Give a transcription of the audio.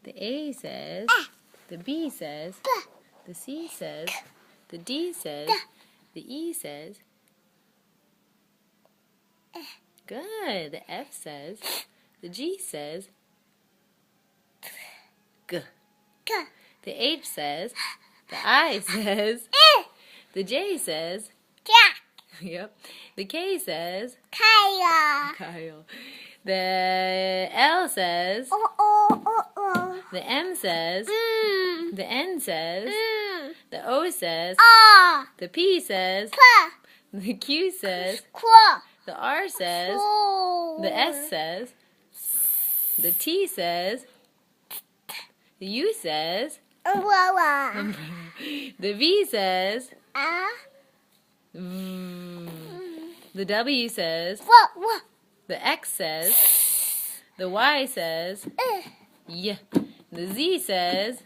The A says, the B says, the C says, the D says, the E says. Good. The F says, the G says, G. The H says, the I says, the J says, yep. The K says, Kyle. The L says, the M says, the N says, the O says, the P says, the Q says, the R says, the S says, the T says, the U says, the V says, the W says, the X says, the Y says, yeah. The Z says,